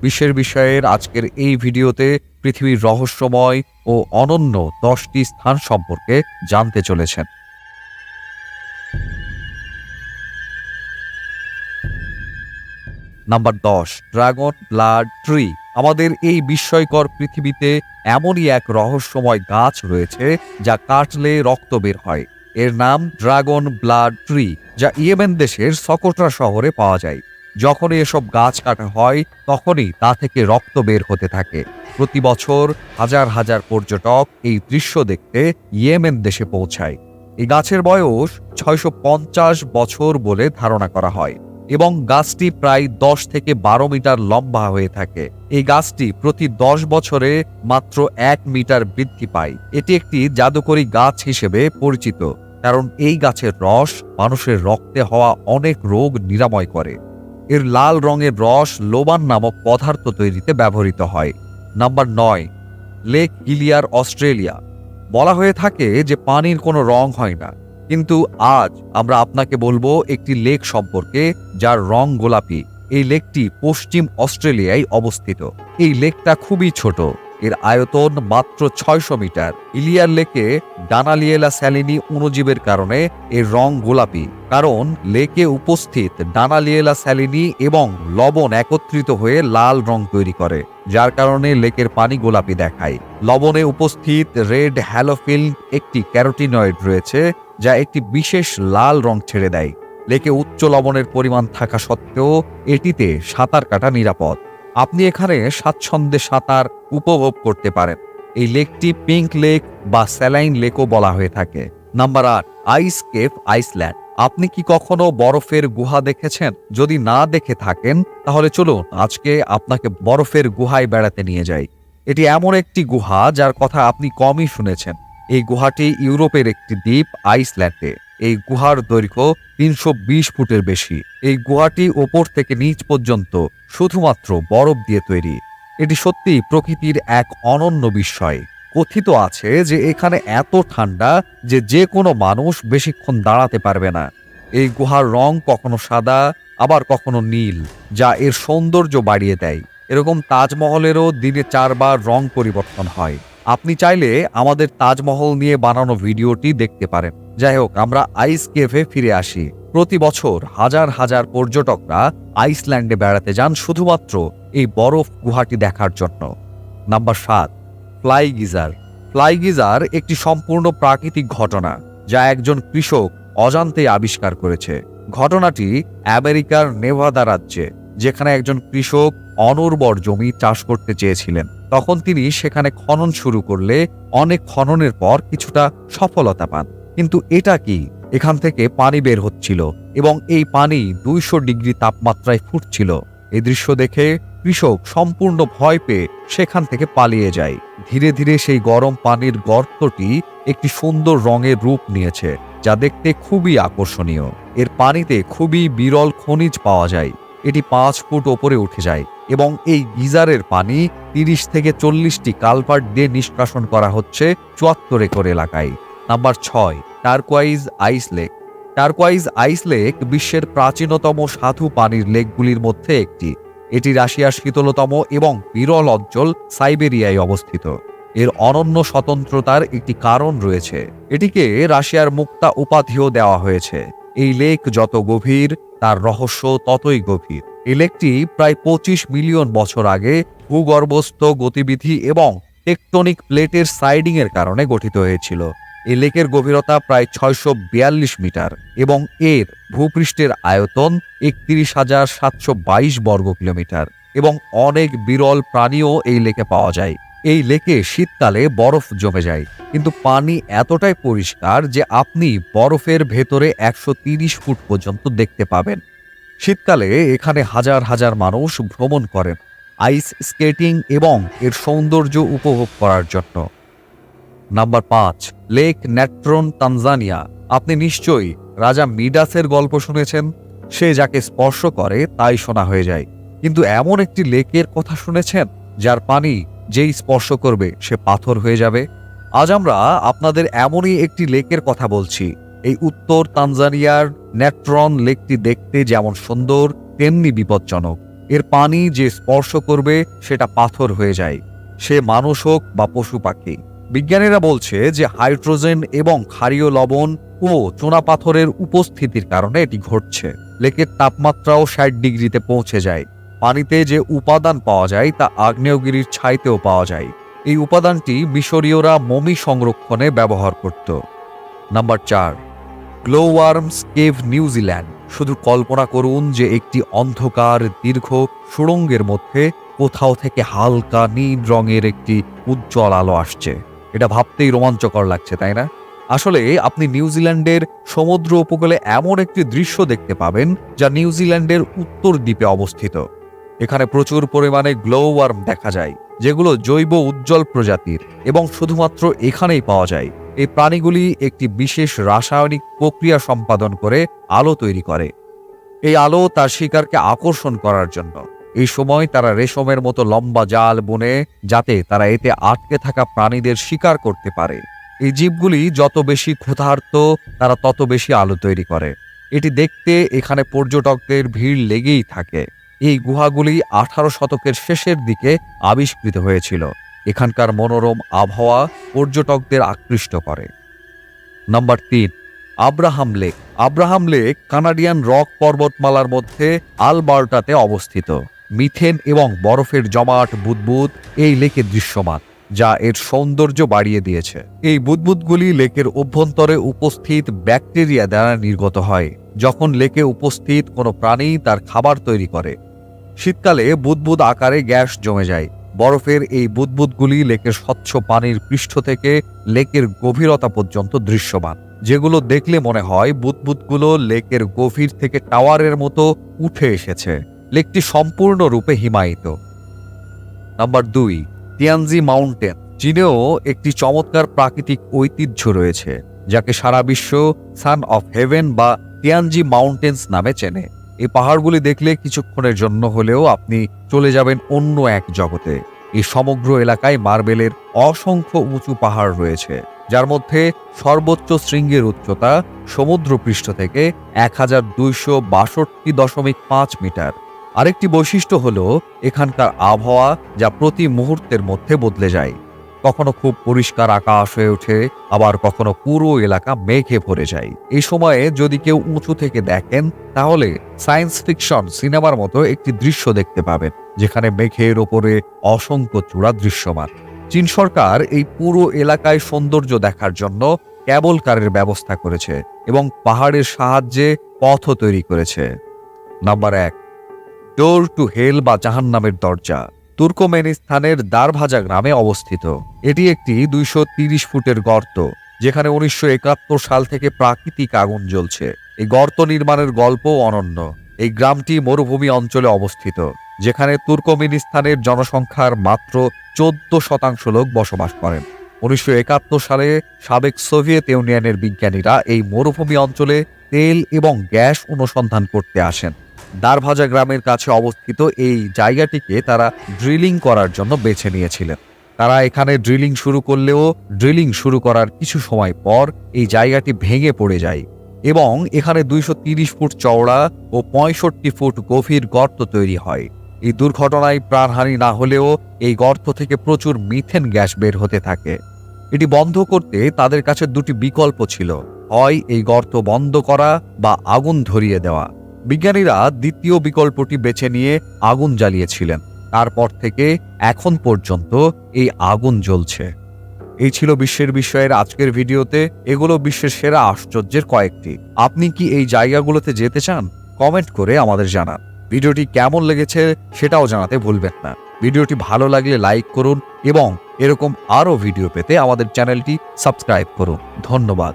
বিশ্বের বিষয়ের আজকের এই ভিডিওতে পৃথিবীর রহস্যময় ও অনন্য 10টি স্থান সম্পর্কে জানতে চলেছেন। Number 10, dragon blood tree. আমাদের এই বিস্ময়কর পৃথিবীতে এমনই এক রহস্যময় গাছ রয়েছে যা কাটলে রক্ত বের হয়। এর নাম ড্রাগন ব্লাড ট্রি, যা ইয়েমেন দেশের সকোট্রা শহরে পাওয়া যায়। যখনই এসব গাছ কাটা হয় তখনই তা থেকে রক্ত বের হতে থাকে। প্রতি বছর হাজার হাজার পর্যটক এই দৃশ্য দেখতে ইয়েমেন দেশে পৌঁছায়। এই গাছের বয়স 650 বছর বলে ধারণা করা হয় এবং গাছটি প্রায় 10 থেকে 12 মিটার লম্বা হয়ে থাকে। এই গাছটি প্রতি 10 বছরে মাত্র 1 মিটার বৃদ্ধি পায়। এটি একটি জাদুকরী গাছ হিসেবে পরিচিত, কারণ এই গাছের রস মানুষের রক্তে হওয়া অনেক রোগ নিরাময় করে। এর লাল রঙের রস লোবান নামক পদার্থ তৈরিতে ব্যবহৃত হয়। Number 9, lake Hillier, Australia. বলা হয়ে থাকে যে পানির কোনো রং হয় না, কিন্তু আজ আমরা আপনাকে বলবো একটি লেক সম্পর্কে যার রং গোলাপি। এই লেকটি পশ্চিম অস্ট্রেলিয়ায় অবস্থিত। এই লেকটা খুবই ছোট, এর আয়তন মাত্র 600 মিটার। ইলিয়ার লেকে ডানালিয়েলা স্যালিনি অণুজীবের কারণে এর রং গোলাপি, কারণ লেকে উপস্থিত ডানালিয়েলা স্যালিনি এবং লবণ একত্রিত হয়ে লাল রং তৈরি করে, যার কারণে লেকের পানি গোলাপি দেখায়। লবণে উপস্থিত রেড হ্যালোফিল্ম একটি ক্যারোটিনয়েড রয়েছে যা একটি বিশেষ লাল রং ছেড়ে দেয়। লেকে উচ্চ লবণের পরিমাণ থাকা সত্ত্বেও এটিতে সাঁতার কাটা নিরাপদ। আপনি এখানে স্বাচ্ছন্দ্যে সাঁতার উপভোগ করতে পারেন। এই লেকটি পিঙ্ক লেক বা স্যালাইন লেকও বলা হয়ে থাকে। নাম্বার 8, আইস কেভ, আইসল্যান্ড। আপনি কি কখনো বরফের গুহা দেখেছেন? যদি না দেখে থাকেন তাহলে চলুন আজকে আপনাকে বরফের গুহায় বেড়াতে নিয়ে যাই। এটি এমন একটি গুহা যার কথা আপনি কমই শুনেছেন। এই গুহাটি ইউরোপের একটি দ্বীপ, আইসল্যান্ডে। এই গুহার দৈর্ঘ্য 320 ফুটের বেশি। এই গুহাটি ওপর থেকে নিচ পর্যন্ত শুধুমাত্র বরফ দিয়ে তৈরি। এটি সত্যি প্রকৃতির এক অনন্য বিস্ময়। কথিত আছে যে এখানে এত ঠান্ডা যে যে কোনো মানুষ বেশিক্ষণ দাঁড়াতে পারবে না। এই গুহার রং কখনো সাদা, আবার কখনো নীল, যা এর সৌন্দর্য বাড়িয়ে দেয়। এরকম তাজমহলেরও দিনে 4 বার রং পরিবর্তন হয়। আপনি চাইলে আমাদের তাজমহল নিয়ে বানানো ভিডিওটি দেখতে পারেন। যাই হোক, আমরা আইস কেভে ফিরে আসি। প্রতি বছর হাজার হাজার পর্যটকরা আইসল্যান্ডে বেড়াতে যান শুধুমাত্র এই বরফ গুহাটি দেখার জন্য। Number 7, fly geyser. Fly geyser একটি সম্পূর্ণ প্রাকৃতিক ঘটনা যা একজন কৃষক অজান্তে আবিষ্কার করেছে। ঘটনাটি আমেরিকার নেভাদা রাজ্যে, যেখানে একজন কৃষক অনুর্বর জমি চাষ করতে চেয়েছিলেন। তখন তিনি সেখানে খনন শুরু করলে অনেক খননের পর কিছুটা সফলতা পান। কিন্তু এটা কি, এখান থেকে পানি বের হচ্ছিল এবং এই পানি 200 ডিগ্রি তাপমাত্রায় ফুটছিল। এই দৃশ্য দেখে কৃষক সম্পূর্ণ ভয় পেয়ে সেখান থেকে পালিয়ে যায়। ধীরে ধীরে সেই গরম পানির গর্তটি একটি সুন্দর রঙের রূপ নিয়েছে, যা দেখতে খুবই আকর্ষণীয়। এর পানিতে খুবই বিরল খনিজ পাওয়া যায়। এটি 5 ফুট ওপরে উঠে যায় এবং এই গিজারের পানি 30 থেকে 40টি কালভার্ট দিয়ে নিষ্কাশন করা হচ্ছে 74 একর এলাকায়। নাম্বার 6, টারকোয়াইজ আইস লেক। টারকোয়াইজ আইস লেক বিশ্বের প্রাচীনতম স্বাদু পানির লেকগুলির মধ্যে একটি। এটি রাশিয়ার শীতলতম এবং বিরল অঞ্চল সাইবেরিয়ায় অবস্থিত। এর অনন্য স্বতন্ত্রতার একটি কারণ রয়েছে। এটিকে রাশিয়ার মুক্তা উপাধিও দেওয়া হয়েছে। এই লেক যত গভীর, তার রহস্য ততই গভীর। এই লেকটি প্রায় 25 মিলিয়ন বছর আগে ভূগর্ভস্থ গতিবিধি এবং টেকটনিক প্লেটের সাইডিং এর কারণে গঠিত হয়েছিল। এই লেকের গভীরতা প্রায় 642 মিটার এবং এর ভূপৃষ্ঠের আয়তন 31,722 বর্গ কিলোমিটার এবং অনেক বিরল প্রাণীও এই লেকে পাওয়া যায়। এই লেকে শীতকালে বরফ জমে যায়, কিন্তু পানি এতটাই পরিষ্কার যে আপনি বরফের ভেতরে 130 ফুট পর্যন্ত দেখতে পাবেন। শীতকালে এখানে হাজার হাজার মানুষ ভ্রমণ করেন আইস স্কেটিং এবং এর সৌন্দর্য উপভোগ করার জন্য। Number 5, lake Natron, Tanzania. আপনি নিশ্চয়ই রাজা মিডাসের গল্প শুনেছেন। সে যাকে স্পর্শ করে তাই সোনা হয়ে যায়। কিন্তু এমন একটি লেকের কথা শুনেছেন যার পানি যেই স্পর্শ করবে সে পাথর হয়ে যাবে? আজ আমরা আপনাদের এমনই একটি লেকের কথা বলছি। এই উত্তর তানজানিয়ার ন্যাট্রন লেকটি দেখতে যেমন সুন্দর তেমনি বিপজ্জনক। এর পানি যে স্পর্শ করবে সেটা পাথর হয়ে যায়, সে মানুষ হোক বা পশু পাখি। বিজ্ঞানীরা বলছে যে হাইড্রোজেন এবং ক্ষারীয় লবণ ও চুনাপাথরের উপস্থিতির কারণে এটি ঘটছে। লেকের তাপমাত্রাও ৬০ ডিগ্রিতে পৌঁছে যায়। পানিতে যে উপাদান পাওয়া যায় তা আগ্নেয়গিরির ছাইতেও পাওয়া যায়। এই উপাদানটি মিশরীয়রা মমি সংরক্ষণে ব্যবহার করত। Number ৪, glowworms cave, New Zealand. শুধু কল্পনা করুন যে একটি অন্ধকার দীর্ঘ সুড়ঙ্গের মধ্যে কোথাও থেকে হালকা নীল রঙের একটি উজ্জ্বল আলো আসছে। এটা ভাবতেই রোমাঞ্চকর লাগছে, তাই না? আসলে আপনি নিউজিল্যান্ডের সমুদ্র উপকূলে এমন একটি দৃশ্য দেখতে পাবেন যা নিউজিল্যান্ডের উত্তর দ্বীপে অবস্থিত। এখানে প্রচুর পরিমাণে গ্লোওয়ার্ম দেখা যায়, যেগুলো জৈব উজ্জ্বল প্রজাতির এবং শুধুমাত্র এখানেই পাওয়া যায়। এই প্রাণীগুলি একটি বিশেষ রাসায়নিক প্রক্রিয়া সম্পাদন করে আলো তৈরি করে। এই আলো তার শিকারকে আকর্ষণ করার জন্য। এই সময় তারা রেশমের মতো লম্বা জাল বুনে, যাতে তারা এতে আটকে থাকা প্রাণীদের শিকার করতে পারে। এই জীবগুলি যত বেশি ক্ষুধার্ত, তারা তত বেশি আলো তৈরি করে। এটি দেখতে এখানে পর্যটকদের ভিড় লেগেই থাকে। এই গুহাগুলি 18 শতকের শেষের দিকে আবিষ্কৃত হয়েছিল। এখানকার মনোরম আবহাওয়া পর্যটকদের আকৃষ্ট করে। Number ৩, Abraham lake. Abraham lake Canadian rock পর্বতমালার মধ্যে আলবার্টাতে অবস্থিত। মিথেন এবং বরফের জমাট বুদবুদ এই লেকে দৃশ্যমান, যা এর সৌন্দর্য বাড়িয়ে দিয়েছে। এই বুদবুদগুলি লেকের অভ্যন্তরে উপস্থিত ব্যাকটেরিয়া দ্বারা নির্গত হয়, যখন লেকে উপস্থিত কোনো প্রাণী তার খাবার তৈরি করে। শীতকালে বুদবুদ আকারে গ্যাস জমে যায়। বরফের এই বুদবুদগুলি লেকের স্বচ্ছ পানির পৃষ্ঠ থেকে লেকের গভীরতা পর্যন্ত দৃশ্যমান, যেগুলো দেখলে মনে হয় বুদবুদগুলো লেকের গভীর থেকে টাওয়ারের মতো উঠে এসেছে। লেকটি সম্পূর্ণরূপে হিমায়িত। Number ২, তিয়ানজি mountain. চীনেও একটি চমৎকার প্রাকৃতিক ঐতিহ্য রয়েছে, যাকে সারা বিশ্ব সান অফ হেভেন বা তিয়ানজি মাউন্টেন্স নামে চেনে। এই পাহাড়গুলি দেখলে কিছুক্ষণের জন্য হলেও আপনি চলে যাবেন অন্য এক জগতে। এই সমগ্র এলাকায় মার্বেলের অসংখ্য উঁচু পাহাড় রয়েছে, যার মধ্যে সর্বোচ্চ শৃঙ্গের উচ্চতা সমুদ্রপৃষ্ঠ থেকে ১,২৬২.৫ মিটার। আরেকটি বৈশিষ্ট্য হলো এখানকার আবহাওয়া, যা প্রতি মুহূর্তের মধ্যে বদলে যায়। কখনো খুব পরিষ্কার আকাশ হয়ে ওঠে, আবার কখনো পুরো এলাকা মেঘে ভরে যায়। এই সময়ে যদি কেউ উঁচু থেকে দেখেন, তাহলে সায়েন্স ফিকশন সিনেমার মতো একটি দৃশ্য দেখতে পাবেন, যেখানে মেঘের ওপরে অসংখ্য চূড়া দৃশ্যমান। চীন সরকার এই পুরো এলাকায় সৌন্দর্য দেখার জন্য ক্যাবল কারের ব্যবস্থা করেছে এবং পাহাড়ের সাহায্যে পথও তৈরি করেছে। নাম্বার ১, ডোর টু হেল বা জাহান্নামের দরজা। তুর্কমেনিস্তানের দারভাজা গ্রামে অবস্থিত। এটি একটি ২৩০ ফুটের গর্ত, যেখানে ১৯৭১ সাল থেকে প্রাকৃতিক আগুন জ্বলছে। এই গর্ত নির্মাণের গল্পও অনন্য। এই গ্রামটি মরুভূমি অঞ্চলে অবস্থিত, যেখানে তুর্কমেনিস্তানের জনসংখ্যার মাত্র 14% লোক বসবাস করেন। ১৯৭১ সালে সাবেক সোভিয়েত ইউনিয়নের বিজ্ঞানীরা এই মরুভূমি অঞ্চলে তেল এবং গ্যাস অনুসন্ধান করতে আসেন। দারভাজা গ্রামের কাছে অবস্থিত এই জায়গাটিকে তারা ড্রিলিং করার জন্য বেছে নিয়েছিলেন। তারা এখানে ড্রিলিং শুরু করলেও ড্রিলিং শুরু করার কিছু সময় পর এই জায়গাটি ভেঙে পড়ে যায় এবং এখানে ২৩০ ফুট চওড়া ও ৬৫ ফুট গভীর গর্ত তৈরি হয়। এই দুর্ঘটনায় প্রাণহানি না হলেও এই গর্ত থেকে প্রচুর মিথেন গ্যাস বের হতে থাকে। এটি বন্ধ করতে তাদের কাছে দুটি বিকল্প ছিল, হয় এই গর্ত বন্ধ করা বা আগুন ধরিয়ে দেওয়া। বিজ্ঞানীরা দ্বিতীয় বিকল্পটি বেছে নিয়ে আগুন জ্বালিয়েছিলেন। তারপর থেকে এখন পর্যন্ত এই আগুন জ্বলছে। এই ছিল বিশ্বের বিষয়ের আজকের ভিডিওতে। এগুলো বিশ্বের সেরা আশ্চর্যের কয়েকটি। আপনি কি এই জায়গাগুলোতে যেতে চান? কমেন্ট করে আমাদের জানান। ভিডিওটি কেমন লেগেছে সেটাও জানাতে ভুলবেন না। ভিডিওটি ভালো লাগলে লাইক করুন এবং এরকম আরও ভিডিও পেতে আমাদের চ্যানেলটি সাবস্ক্রাইব করুন। ধন্যবাদ।